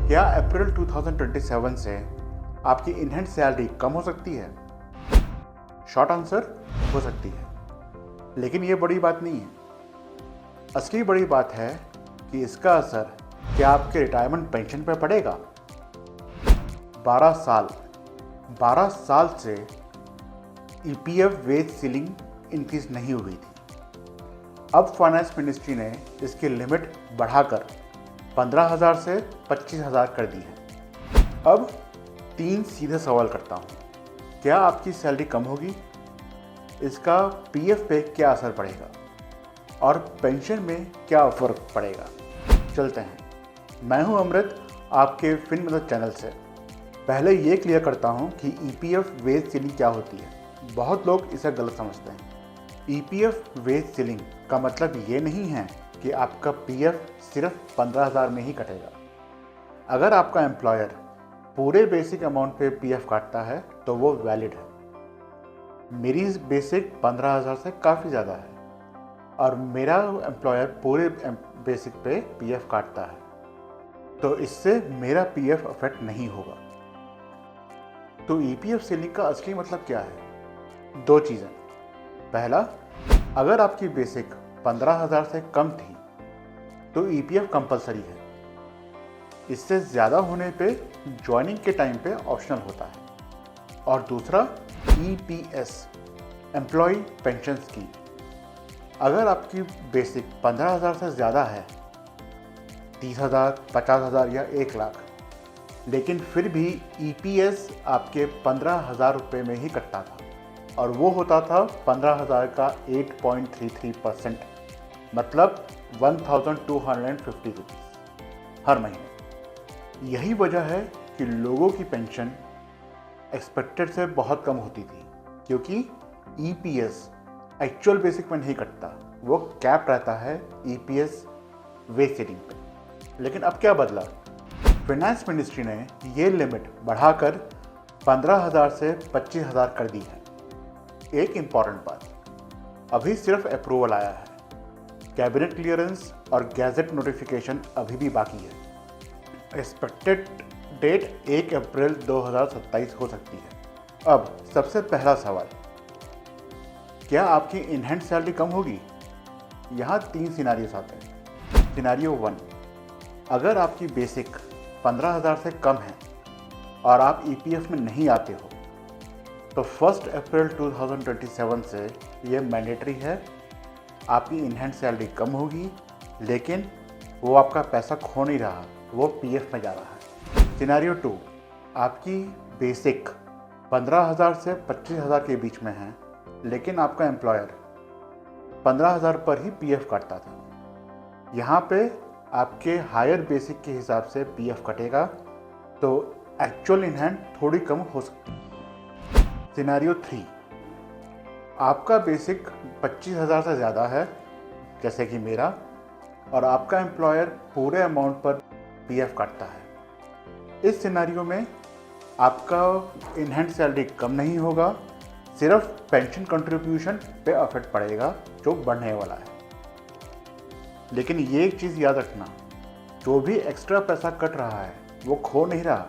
क्या अप्रैल 2027 से आपकी इन हैंड सैलरी कम हो सकती है? शॉर्ट आंसर, हो सकती है, लेकिन ये बड़ी बात नहीं है। असली बड़ी बात है कि इसका असर क्या आपके रिटायरमेंट पेंशन पर पड़ेगा। 12 साल से ईपीएफ वेज सीलिंग इंक्रीज नहीं हुई थी। अब फाइनेंस मिनिस्ट्री ने इसकी लिमिट बढ़ाकर 15,000 से 25,000 कर दी है। अब 3 सीधे सवाल करता हूँ। क्या आपकी सैलरी कम होगी? इसका पीएफ पे क्या असर पड़ेगा और पेंशन में क्या फ़र्क पड़ेगा? चलते हैं। मैं हूं अमृत, आपके फिन मदद चैनल से। पहले ये क्लियर करता हूं कि ईपीएफ वेज सीलिंग क्या होती है। बहुत लोग इसे गलत समझते हैं। ईपीएफ वेज सीलिंग का मतलब ये नहीं है कि आपका पीएफ सिर्फ 15,000 में ही कटेगा। अगर आपका एम्प्लॉयर पूरे बेसिक अमाउंट पे पीएफ काटता है तो वो वैलिड है। मेरी बेसिक 15,000 से काफ़ी ज़्यादा है और मेरा एम्प्लॉयर पूरे बेसिक पे पीएफ काटता है, तो इससे मेरा पीएफ अफेक्ट नहीं होगा। तो ईपीएफ सीलिंग का असली मतलब क्या है? 2 चीज़ें। पहला, अगर आपकी बेसिक 15,000 से कम थी तो ईपीएफ कंपलसरी है। इससे ज़्यादा होने पे ज्वाइनिंग के टाइम पे ऑप्शनल होता है। और दूसरा, ईपीएस, एम्प्लॉय पेंशन स्कीम। अगर आपकी बेसिक 15,000 से ज़्यादा है, 30,000, 50,000 या 1 लाख, लेकिन फिर भी ईपीएस आपके 15,000 रुपये में ही कटता था और वो होता था 15,000 का 8.33%, मतलब 1,250 रुपीज़ हर महीने। यही वजह है कि लोगों की पेंशन एक्सपेक्टेड से बहुत कम होती थी, क्योंकि ईपीएस एक्चुअल बेसिक में नहीं कटता, वो कैप रहता है ईपीएस वेज सीलिंग पे। लेकिन अब क्या बदला? फाइनेंस मिनिस्ट्री ने ये लिमिट बढ़ाकर 15,000 से 25,000 कर दी है। एक इम्पॉर्टेंट बात, अभी सिर्फ अप्रूवल आया है, कैबिनेट क्लियरेंस और गैजेट नोटिफिकेशन अभी भी बाकी है। एक्सपेक्टेड डेट 1 अप्रैल 2027 हो सकती है। अब सबसे पहला सवाल, क्या आपकी इन हैंड सैलरी कम होगी? यहाँ 3 सिनारियोस आते हैं। सिनारियो 1, अगर आपकी बेसिक 15,000 से कम है और आप ईपीएफ में नहीं आते हो, तो 1 अप्रैल 2027 से ये मैंडेटरी है। आपकी इन हैंड सैलरी कम होगी, लेकिन वो आपका पैसा खो नहीं रहा, वो पीएफ में जा रहा है। सिनेरियो 2, आपकी बेसिक 15,000 से 25,000 के बीच में है, लेकिन आपका एम्प्लॉयर 15,000 पर ही पीएफ काटता था। यहाँ पे आपके हायर बेसिक के हिसाब से पीएफ कटेगा, तो एक्चुअल इन हैंड थोड़ी कम हो सकती है। सिनेरियो 3, आपका बेसिक 25,000 से ज़्यादा है, जैसे कि मेरा, और आपका एम्प्लॉयर पूरे अमाउंट पर पीएफ काटता है। इस सिनेरियो में आपका इन हैंड सैलरी कम नहीं होगा, सिर्फ पेंशन कंट्रीब्यूशन पे अफेक्ट पड़ेगा जो बढ़ने वाला है। लेकिन ये एक चीज़ याद रखना, जो भी एक्स्ट्रा पैसा कट रहा है वो खो नहीं रहा,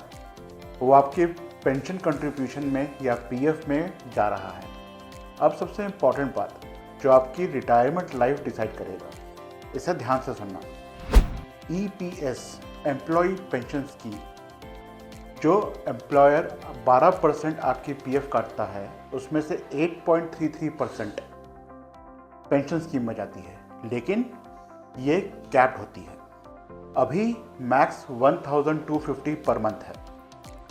वो आपके पेंशन कंट्रीब्यूशन में या पीएफ में जा रहा है। अब सबसे इम्पॉर्टेंट बात, जो आपकी रिटायरमेंट लाइफ डिसाइड करेगा, इसे ध्यान से सुनना। ईपीएस, एम्प्लॉय पेंशन स्कीम, जो एम्प्लॉयर 12% आपकी पीएफ काटता है, उसमें से 8.33% पेंशन स्कीम में जाती है, लेकिन ये कैप होती है। अभी मैक्स 1,250 पर मंथ है,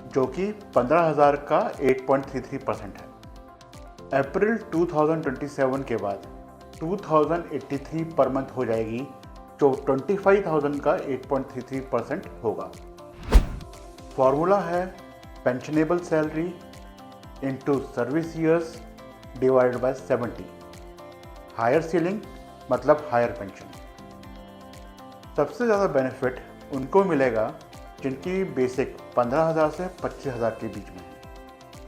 जो कि 15,000 का 8.33% है। अप्रैल 2027 के बाद 2,083 पर मंथ हो जाएगी, जो 25,000 का 8.33% होगा। फॉर्मूला है pensionable salary into service years divided by 70। Higher ceiling मतलब हायर पेंशन। सबसे ज़्यादा बेनिफिट उनको मिलेगा जिनकी बेसिक 15,000 से 25,000 के बीच में है,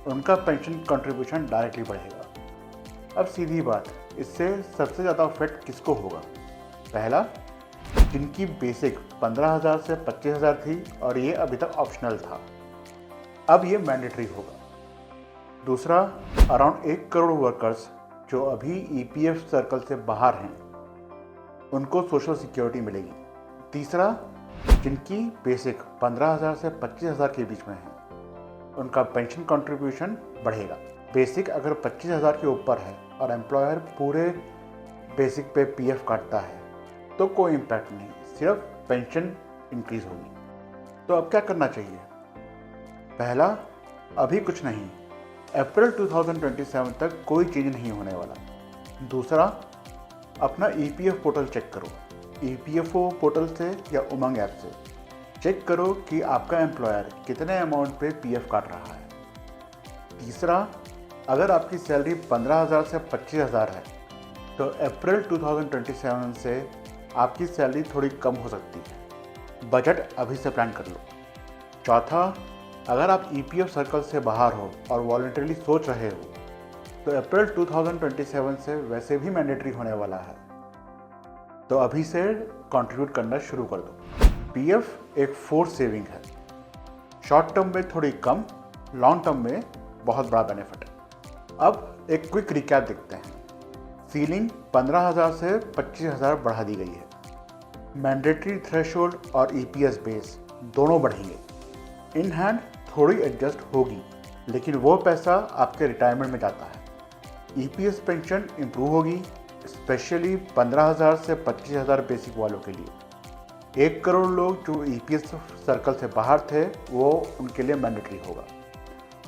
उनका पेंशन कंट्रीब्यूशन डायरेक्टली बढ़ेगा। अब सीधी बात, इससे सबसे ज़्यादा इफेक्ट किसको होगा? पहला, जिनकी बेसिक 15,000 से 25,000 थी और ये अभी तक ऑप्शनल था, अब ये मैंडेटरी होगा। दूसरा, अराउंड 1 करोड़ वर्कर्स जो अभी ईपीएफ सर्कल से बाहर हैं, उनको सोशल सिक्योरिटी मिलेगी। तीसरा, जिनकी बेसिक 15,000 से 25,000 के बीच में है, उनका पेंशन कंट्रीब्यूशन बढ़ेगा। बेसिक अगर 25,000 के ऊपर है और एम्प्लॉयर पूरे बेसिक पे पीएफ काटता है तो कोई इम्पैक्ट नहीं, सिर्फ पेंशन इंक्रीज होगी। तो अब क्या करना चाहिए? पहला, अभी कुछ नहीं, अप्रैल 2027 तक कोई चेंज नहीं होने वाला। दूसरा, अपना ईपीएफ पोर्टल चेक करो, ईपीएफओ पोर्टल से या उमंग ऐप से चेक करो कि आपका एम्प्लॉयर कितने अमाउंट पे पीएफ काट रहा है। तीसरा, अगर आपकी सैलरी 15,000 से 25,000 है तो अप्रैल 2027 से आपकी सैलरी थोड़ी कम हो सकती है, बजट अभी से प्लान कर लो। चौथा, अगर आप ईपीएफ सर्कल से बाहर हो और वॉलंटरीली सोच रहे हो तो अप्रैल 2027 से वैसे भी मैंडेटरी होने वाला है, तो अभी से कंट्रीब्यूट करना शुरू कर दो। पीएफ एक फोर्स सेविंग है, शॉर्ट टर्म में थोड़ी कम, लॉन्ग टर्म में बहुत बड़ा बेनिफिट है। अब एक क्विक रिकैप देखते हैं। सीलिंग 15,000 से 25,000 बढ़ा दी गई है। मैंडेटरी थ्रेशोल्ड और ईपीएस बेस दोनों बढ़ेंगे। इन हैंड थोड़ी एडजस्ट होगी, लेकिन वो पैसा आपके रिटायरमेंट में जाता है। ईपीएस पेंशन इंप्रूव होगी, स्पेशली 15,000 से 25,000 बेसिक वालों के लिए। 1 करोड़ लोग जो ईपीएस सर्कल से बाहर थे, वो उनके लिए मैंडेटरी होगा।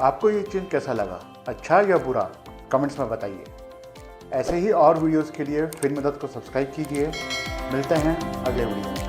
आपको ये चेंज कैसा लगा, अच्छा या बुरा? कमेंट्स में बताइए। ऐसे ही और वीडियोस के लिए फिल्म मदद को सब्सक्राइब कीजिए। मिलते हैं अगले वीडियो में।